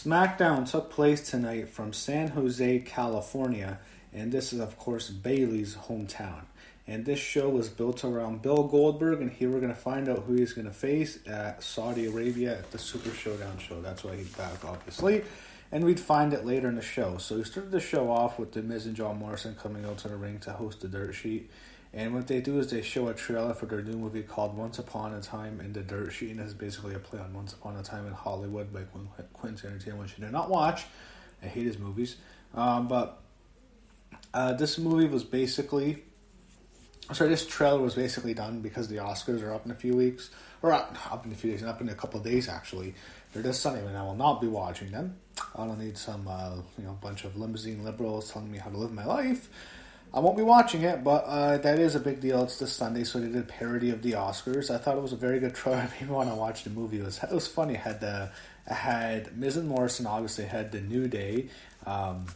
SmackDown took place tonight from San Jose, California, and this is, of course, Bayley's hometown. And this show was built around Bill Goldberg, and here we're going to find out who he's going to face at Saudi Arabia at the Super Showdown show. That's why he's back, obviously. And we'd find it later in the show. So we started the show off with The Miz and John Morrison coming out to the ring to host the Dirt Sheet. And what they do is they show a trailer for their new movie called Once Upon a Time in the Dirt Sheet. And it's basically a play on Once Upon a Time in Hollywood by Quentin Tarantino, which I did not watch. I hate his movies. But this movie was basically... this trailer was basically done because the Oscars are up in a few weeks. Or up in a few days, up in a couple of days, actually. They're this Sunday, and I will not be watching them. I don't need some, bunch of limousine liberals telling me how to live my life. I won't be watching it, but that is a big deal. It's this Sunday, so they did a parody of the Oscars. I thought it was a very good trailer. I made me want to watch the movie. It was funny. It had Miz and Morrison, obviously. It had the New Day, and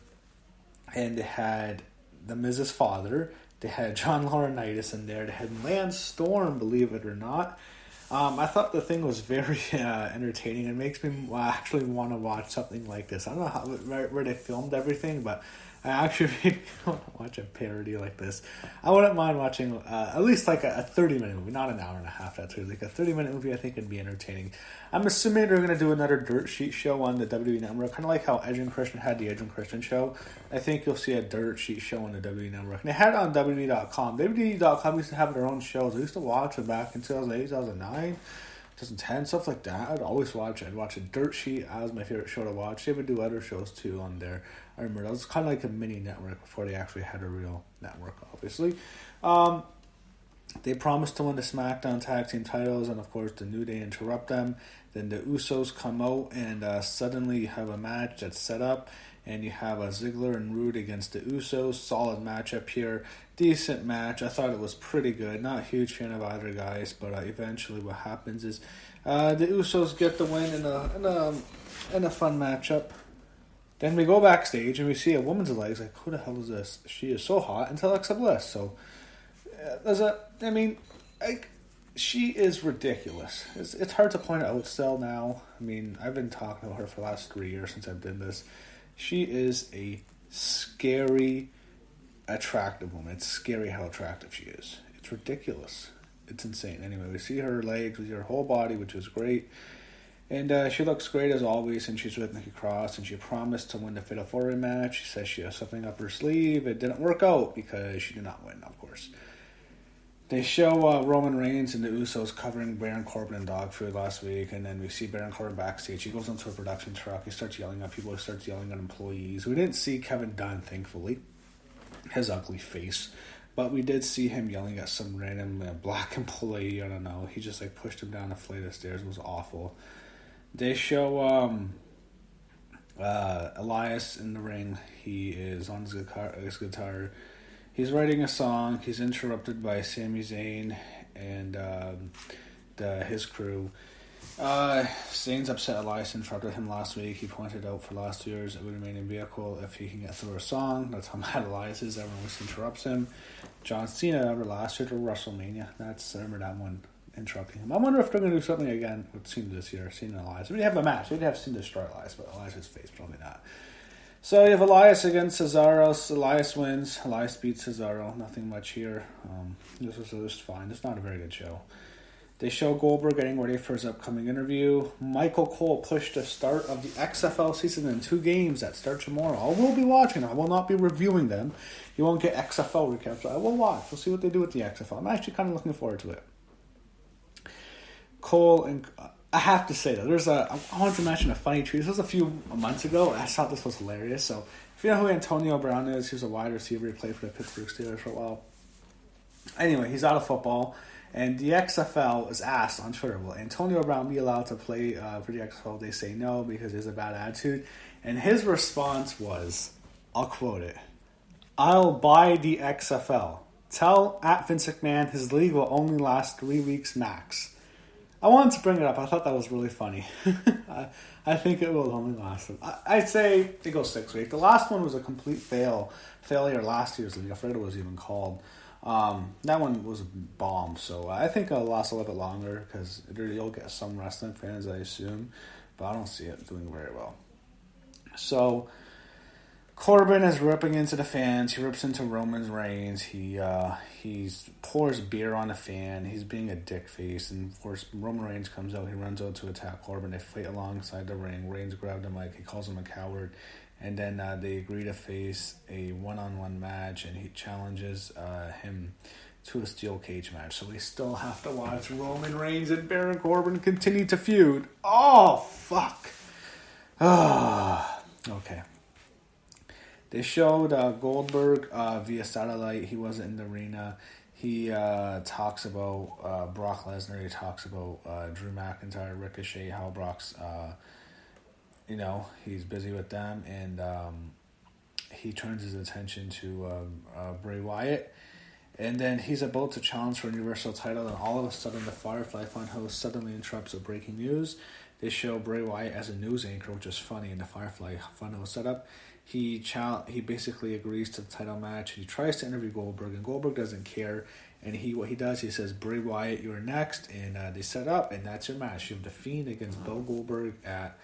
it had the Miz's father. They had John Laurinaitis in there. They had Lance Storm, believe it or not. I thought the thing was very entertaining. It makes me actually want to watch something like this. I don't know where they filmed everything, but I actually want to watch a parody like this. I wouldn't mind watching at least like a 30-minute movie, not an hour and a half. That's really like a 30-minute movie. I think it'd be entertaining. I'm assuming they're going to do another Dirt Sheet show on the WWE Network, kind of like how Edge and Christian had the Edge and Christian show. I think you'll see a Dirt Sheet show on the WWE Network. And they had it on WWE.com. WWE.com used to have their own shows. I used to watch them back in 2008, 2009. 2010, stuff like that. I'd always watch it. I'd watch a Dirt Sheet. That was my favorite show to watch. They would do other shows too on there. I remember that was kind of like a mini network before they actually had a real network, obviously. They promised to win the SmackDown Tag Team titles, and of course the New Day interrupt them. Then the Usos come out, and suddenly you have a match that's set up, and you have Ziggler and Rude against the Usos. Solid matchup here. Decent match. I thought it was pretty good. Not a huge fan of either guys, but eventually what happens is the Usos get the win in a fun matchup. Then we go backstage and we see a woman's legs. Like, who the hell is this? She is so hot. Until Alexa Bliss. So, she is ridiculous. It's hard to point out still now. I mean, I've been talking to her for the last 3 years since I've done this. She is a scary, attractive woman. It's scary how attractive she is. It's ridiculous. It's insane. Anyway, we see her legs, we see her whole body, which is great. And she looks great as always, and she's with Nikki Cross, and she promised to win the Fatal 4-Way match. She says she has something up her sleeve. It didn't work out because she did not win, of course. They show Roman Reigns and the Usos covering Baron Corbin and dog food last week, and then we see Baron Corbin backstage. He goes into a production truck. He starts yelling at people. He starts yelling at employees. We didn't see Kevin Dunn, thankfully, his ugly face, but we did see him yelling at some random black employee. I don't know. He just pushed him down a flight of stairs. It was awful. They show Elias in the ring. He is on his guitar. He's writing a song. He's interrupted by Sami Zayn and his crew. Zayn's upset Elias interrupted him last week. He pointed out for the last 2 years it would remain a vehicle if he can get through a song. That's how mad Elias is. Everyone always interrupts him. John Cena ever last year to WrestleMania. I remember that one interrupting him. I wonder if they're going to do something again with Cena this year. Cena and Elias. We have a match. We'd have Cena destroy Elias, but Elias' face probably not. So you have Elias against Cesaro. Elias wins. Elias beats Cesaro. Nothing much here. This was just fine. It's not a very good show. They show Goldberg getting ready for his upcoming interview. Michael Cole pushed the start of the XFL season in 2 games that start tomorrow. I will be watching. I will not be reviewing them. You won't get XFL recaps. I will watch. We'll see what they do with the XFL. I'm actually kind of looking forward to it. Cole and... I have to say, though, I wanted to mention a funny tweet. This was a few months ago. I thought this was hilarious. So, if you know who Antonio Brown is, he was a wide receiver. He played for the Pittsburgh Steelers for a while. Anyway, he's out of football. And the XFL is asked on Twitter, will Antonio Brown be allowed to play for the XFL? They say no because he has a bad attitude. And his response was, I'll quote it, "I'll buy the XFL. Tell @Vince McMahon his league will only last 3 weeks max." I wanted to bring it up. I thought that was really funny. I think it will only last. I'd say it goes 6 weeks. The last one was a complete failure last year's league. I forget what it was even called. That one was a bomb. So I think it'll last a little bit longer because you'll get some wrestling fans, I assume. But I don't see it doing very well. So Corbin is ripping into the fans. He rips into Roman Reigns. He pours beer on a fan. He's being a dick face. And of course, Roman Reigns comes out. He runs out to attack Corbin. They fight alongside the ring. Reigns grabbed the mic. He calls him a coward. And then they agree to face a one-on-one match. And he challenges him to a steel cage match. So we still have to watch Roman Reigns and Baron Corbin continue to feud. Oh, fuck. Ah, okay. They showed Goldberg via satellite. He wasn't in the arena. He talks about Brock Lesnar. He talks about Drew McIntyre, Ricochet, how Brock's, he's busy with them. And he turns his attention to Bray Wyatt. And then he's about to challenge for a Universal title. And all of a sudden, the Firefly Funhouse suddenly interrupts with breaking news. They show Bray Wyatt as a news anchor, which is funny in the Firefly Funhouse setup. He basically agrees to the title match. He tries to interview Goldberg, and Goldberg doesn't care. And what he does, he says, Bray Wyatt, you're next. And they set up, and that's your match. You have The Fiend against Bill Goldberg at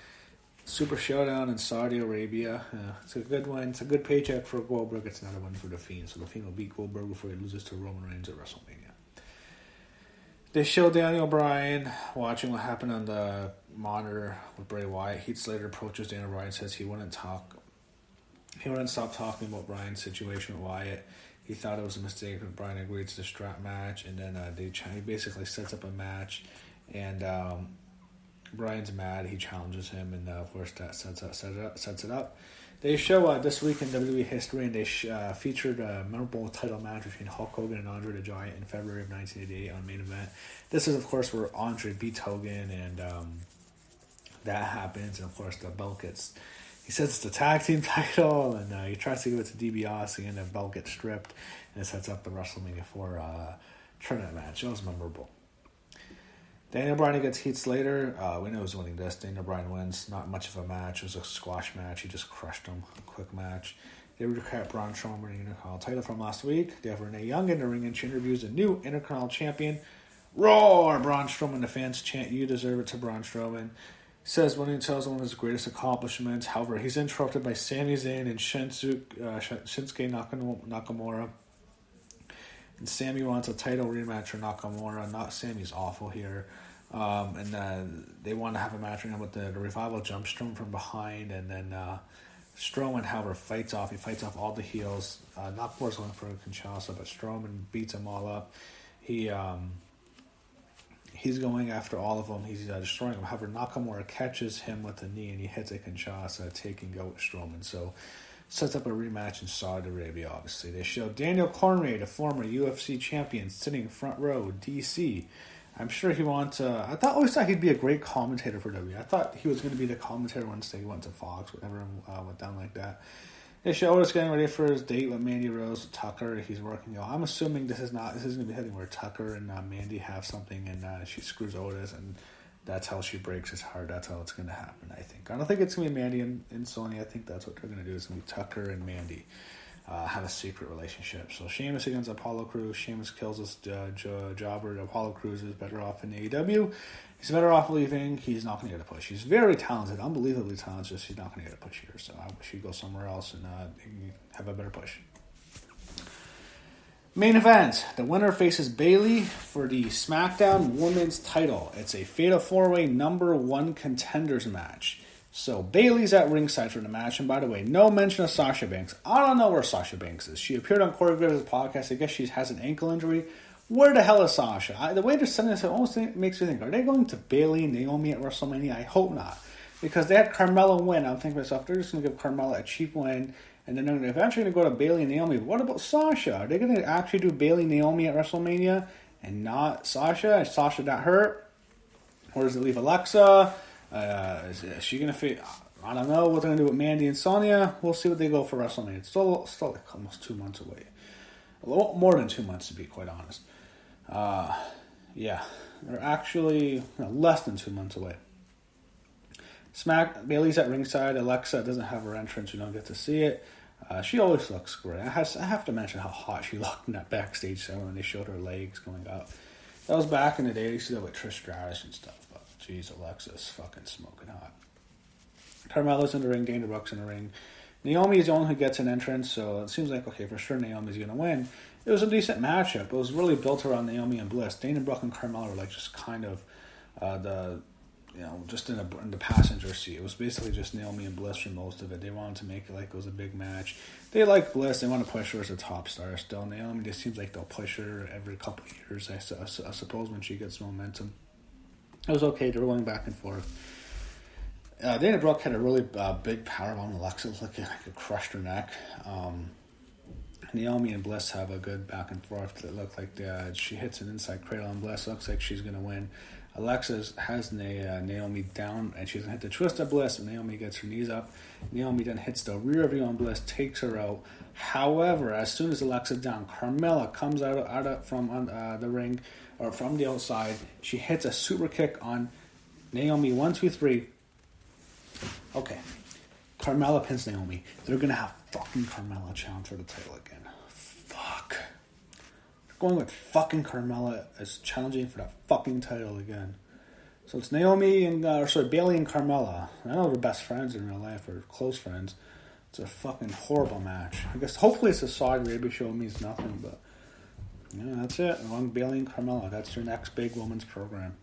Super Showdown in Saudi Arabia. It's a good one. It's a good paycheck for Goldberg. It's another one for The Fiend. So The Fiend will beat Goldberg before he loses to Roman Reigns at WrestleMania. They show Daniel Bryan watching what happened on the monitor with Bray Wyatt. Heath Slater approaches Daniel Bryan and says he wouldn't stop talking about Bryan's situation with Wyatt. He thought it was a mistake when Bryan agreed to the strap match, and then he basically sets up a match, and Bryan's mad. He challenges him, and of course that sets it up. They show this week in WWE history, and they featured a memorable title match between Hulk Hogan and Andre the Giant in February of 1988 on Main Event. This is, of course, where Andre beats Hogan, and that happens, and of course the belt gets... He says it's the tag team title, and he tries to give it to DiBiase, and the belt gets stripped, and it sets up the WrestleMania 4 tournament match. It was memorable. Daniel Bryan against Heath Slater. We know who's winning this. Daniel Bryan wins. Not much of a match. It was a squash match. He just crushed him. A quick match. They recap Braun Strowman winning the Intercontinental title from last week. They have Renee Young in the ring, and she interviews a new Intercontinental champion. Roar! Braun Strowman. The fans chant, "You deserve it," to Braun Strowman. Says winning tells one of his greatest accomplishments. However, he's interrupted by Sami Zayn and Shinsuke Nakamura. And Sami wants a title rematch for Nakamura. Sami's awful here. And they want to have a match with the Revival jump Strowman from behind. And then Strowman, however, fights off. He fights off all the heels. Nakamura's going for a Kinshasa, but Strowman beats them all up. He's going after all of them. He's destroying them. However, Nakamura catches him with a knee, and he hits a Kinshasa, taking out Strowman. So, sets up a rematch in Saudi Arabia, obviously. They show Daniel Cormier, the former UFC champion, sitting front row, DC. I'm sure he wants... I always thought he'd be a great commentator for WWE. I thought he was going to be the commentator once they went to Fox, whatever went down like that. They show Otis getting ready for his date with Mandy Rose, Tucker. He's working out. I'm assuming this is going to be heading where Tucker and Mandy have something, and she screws Otis, and that's how she breaks his heart. That's how it's going to happen, I think. I don't think it's going to be Mandy and Sonya. I think that's what they're going to do. It's going to be Tucker and Mandy have a secret relationship. So Sheamus against Apollo Crews. Sheamus kills his jobber. Apollo Crews is better off in AEW. He's better off leaving. He's not going to get a push. He's very talented, unbelievably talented. Just he's not going to get a push here. So I wish he'd go somewhere else and have a better push. Main event. The winner faces Bayley for the SmackDown Women's title. It's a Fatal 4-Way #1 contenders match. So Bayley's at ringside for the match. And by the way, no mention of Sasha Banks. I don't know where Sasha Banks is. She appeared on Corey Graves' podcast. I guess she has an ankle injury. Where the hell is Sasha? The way they're sending this, it almost makes me think, are they going to Bayley and Naomi at WrestleMania? I hope not. Because they had Carmella win. I'm thinking to myself, they're just going to give Carmella a cheap win. And then they're eventually going to go to Bayley and Naomi. But what about Sasha? Are they going to actually do Bayley and Naomi at WrestleMania and not Sasha? Is Sasha that hurt? Or does it leave Alexa? Is she going to fit? I don't know what they're going to do with Mandy and Sonya. We'll see what they go for WrestleMania. It's still like almost 2 months away. A little more than 2 months, to be quite honest. Yeah, they're actually less than 2 months away. Bayley's at ringside. Alexa doesn't have her entrance. You don't get to see it. She always looks great. I have to mention how hot she looked in that backstage segment when they showed her legs going up. That was back in the day. You see that with Trish Stratus and stuff. But geez, Alexa's fucking smoking hot. Carmella's in the ring, Dana Brooke's in the ring. Naomi is the one who gets an entrance, so it seems like, okay, for sure Naomi's going to win. It was a decent matchup. It was really built around Naomi and Bliss. Dana Brooke and Carmella were like just kind of just in the passenger seat. It was basically just Naomi and Bliss for most of it. They wanted to make it like it was a big match. They like Bliss. They want to push her as a top star still. Naomi, it seems like they'll push her every couple of years, I suppose, when she gets momentum. It was okay. They were going back and forth. Dana Brooke had a really big powerbomb. Alexa looked like it crushed her neck. Naomi and Bliss have a good back and forth. It looked like she hits an inside cradle on Bliss. Looks like she's going to win. Alexa has Naomi down, and she's going to hit the twist of Bliss, and Naomi gets her knees up. Naomi then hits the rear view on Bliss, takes her out. However, as soon as Alexa's down, Carmella comes out from the ring, or from the outside. She hits a super kick on Naomi. 1, 2, 3. Okay. Carmella pins Naomi. They're going to have fucking Carmella challenge for the title again. Fuck. They're going with fucking Carmella as challenging for that fucking title again. So it's Bayley and Carmella. I know they're best friends in real life, or close friends. It's a fucking horrible match. I guess hopefully it's a Saudi Arabia show. It means nothing, but yeah, that's it. Along Bayley and Carmella. That's your next big women's program.